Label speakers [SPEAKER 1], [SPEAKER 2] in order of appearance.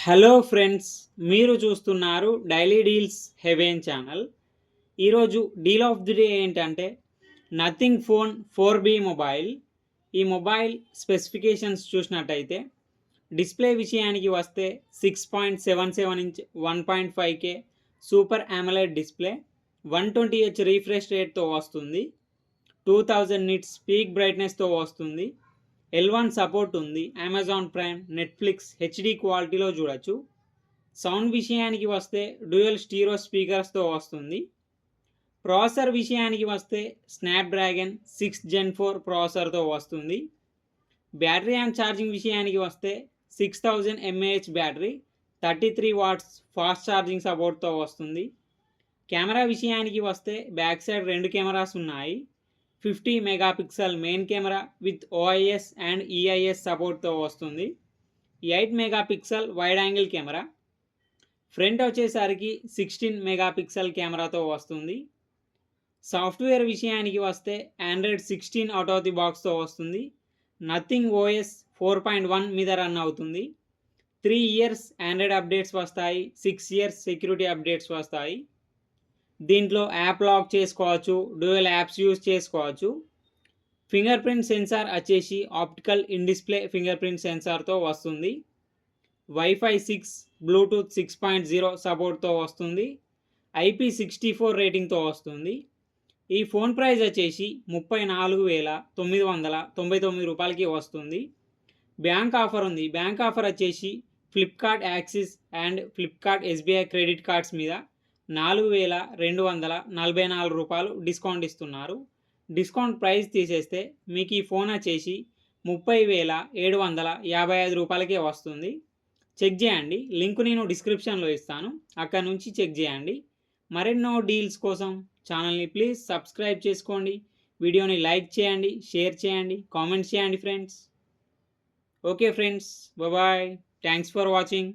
[SPEAKER 1] Hello friends, మీరు చూస్తున్నారు daily deals heaven channel. ఈరోజు డీల్ ఆఫ్ ది డే ఏంటంటే నథింగ్ ఫోన్ 4B మొబైల్. ఈ మొబైల్ స్పెసిఫికేషన్స్ చూసినట్టయితే డిస్ప్లే విషయానికి వస్తే 6.77 inch 1.5K super AMOLED display, 120Hz refresh రేట్తో వస్తుంది, 2000 నిట్స్ పీక్ బ్రైట్నెస్తో వస్తుంది, L1 సపోర్ట్ ఉంది, అమెజాన్ ప్రైమ్, నెట్ఫ్లిక్స్ హెచ్డి క్వాలిటీలో చూడొచ్చు. సౌండ్ విషయానికి వస్తే డ్యూయల్ స్టీరియో స్పీకర్స్తో వస్తుంది. ప్రాసెసర్ విషయానికి వస్తే స్నాప్డ్రాగన్ 6 Gen 4 ప్రాసెసర్తో వస్తుంది. బ్యాటరీ అండ్ ఛార్జింగ్ విషయానికి వస్తే 6000 mAh battery, 33 watts fast charging సపోర్ట్తో వస్తుంది. కెమెరా విషయానికి వస్తే బ్యాక్ సైడ్ 2 కెమెరాస్ ఉన్నాయి. 50 megapixel main camera with OIS and EIS సపోర్ట్తో వస్తుంది. 8 megapixel wide angle camera. Front వచ్చేసరికి 16 మెగాపిక్సెల్ కెమెరాతో వస్తుంది. సాఫ్ట్వేర్ విషయానికి వస్తే ఆండ్రాయిడ్ 16 అవుట్ ఆఫ్ ది బాక్స్తో వస్తుంది. నథింగ్ OS 4.1 మీద రన్ అవుతుంది. 3 ఇయర్స్ ఆండ్రాయిడ్ అప్డేట్స్ వస్తాయి, 6 ఇయర్స్ సెక్యూరిటీ అప్డేట్స్ వస్తాయి. దీంట్లో యాప్ లాక్ చేసుకోవచ్చు, డ్యూయల్ యాప్స్ యూజ్ చేసుకోవచ్చు. ఫింగర్ ప్రింట్ సెన్సార్ వచ్చేసి optical in display fingerprint సెన్సార్తో వస్తుంది. వైఫై 6, బ్లూటూత్ 6.0 సపోర్ట్తో వస్తుంది. IP64 రేటింగ్తో వస్తుంది. ఈ ఫోన్ ప్రైస్ వచ్చేసి 34,999 రూపాయలకి వస్తుంది. బ్యాంక్ ఆఫర్ ఉంది. బ్యాంక్ ఆఫర్ వచ్చేసి Flipkart axis and Flipkart SBI credit cards మీద 4,244 రూపాయలు డిస్కౌంట్ ఇస్తున్నారు. డిస్కౌంట్ ప్రైస్ తీసేస్తే మీకు ఈ ఫోన్ వచ్చేసి 30,755 రూపాయలకే వస్తుంది. చెక్ చేయండి, లింక్ నేను డిస్క్రిప్షన్లో ఇస్తాను, అక్కడ నుంచి చెక్ చేయండి. మరెన్నో డీల్స్ కోసం ఛానల్ని ప్లీజ్ సబ్స్క్రైబ్ చేసుకోండి. వీడియోని లైక్ చేయండి, షేర్ చేయండి, కామెంట్ చేయండి friends. Okay friends, bye. Thanks for watching.